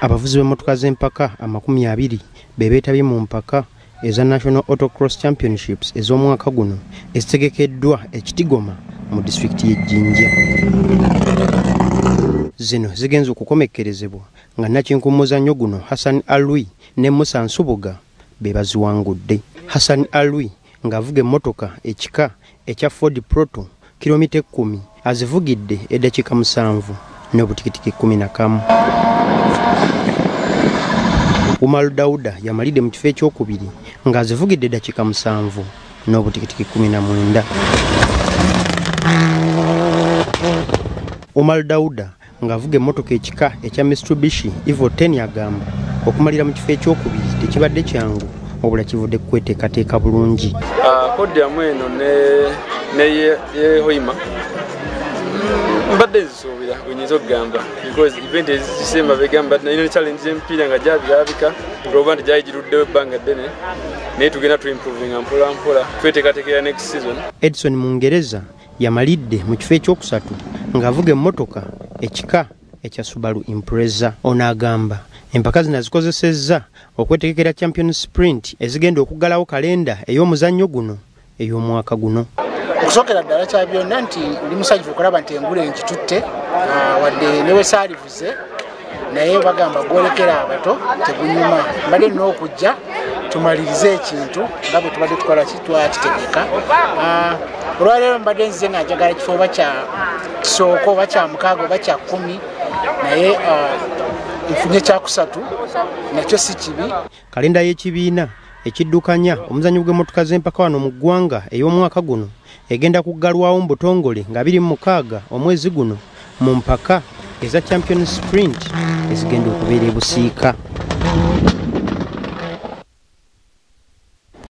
Abavuzi b'emmotoka z'empaka 20 beetabye mu mpaka eza National Autocross Championships ez'omwaka guno ezitegekeddwa ekitigoma mu disitulikiti y'Ejjinja. Zino zigenze okukomekkerezebwa nga nakinkumuzannyo guno Hassan Alwi ne Musa Nsubuga be baziwangudde. Hassan Alwi ng'avuga emmotoka ekika ekya Ford Proto kilomita 10 azivugidde eddakiika 7 n'obutikitiki 11. Umar Dauda yamalidde mu kifo ekyokubiri ng'azivugidde eddakiika 7 n'obutikitiki 19. Umar Dauda ng'avuga emmotoka ekika ekya Mitsubishi Evo 10 yagamba okumalira mu kifo ekyokubiri tekibadde kyangu obula kivudde kweteekateeka bulungi. Podium eno ne Hoima mbadde nzisuubira bwenyinza okugamba because event ezisemba begamba nalina challenge y'emipiira nga gyabirabika olwokuba nti gyali giruddewo ebbanga ddene naye tugenda tuimprovinga mpola mpola tweteekateekera next season. Edison Mungereza yamalidde mu kifo ekyokusatu ng'avuga emmotoka ekika ekya Subaru Impreza. Ono agamba empaka zino azikozesezza okwetegekera Champion Sprint ezigenda okuggalawo kalenda ey'omuzannyo guno ey'omwaka guno. Okusokera ddala kya byonna nti ndi musajja okulaba nti engule nkitutte wadde newe saalivuze naye bagamba gwolekera abato tegunyuma. Mbadde nina okujja tumalirize ekintu nga bwe tubadde tukola kitwakitegeka. Olwaleero mbadde nzize nga njagala ekifo oba kya kisooka oba kya mukaaga oba kya 10 naye nfunye kyakusatu nakyo si kibi. Kalenda y'ekibiina ekiddukanya omuzannyo gw'emmotoka z'empaka wano mu ggwanga ey'omwaka guno egenda kuggalwawo mu butongole nga 26 omwezi guno mu mpaka eza Champion Sprint ezigenda okubeera e Busiika.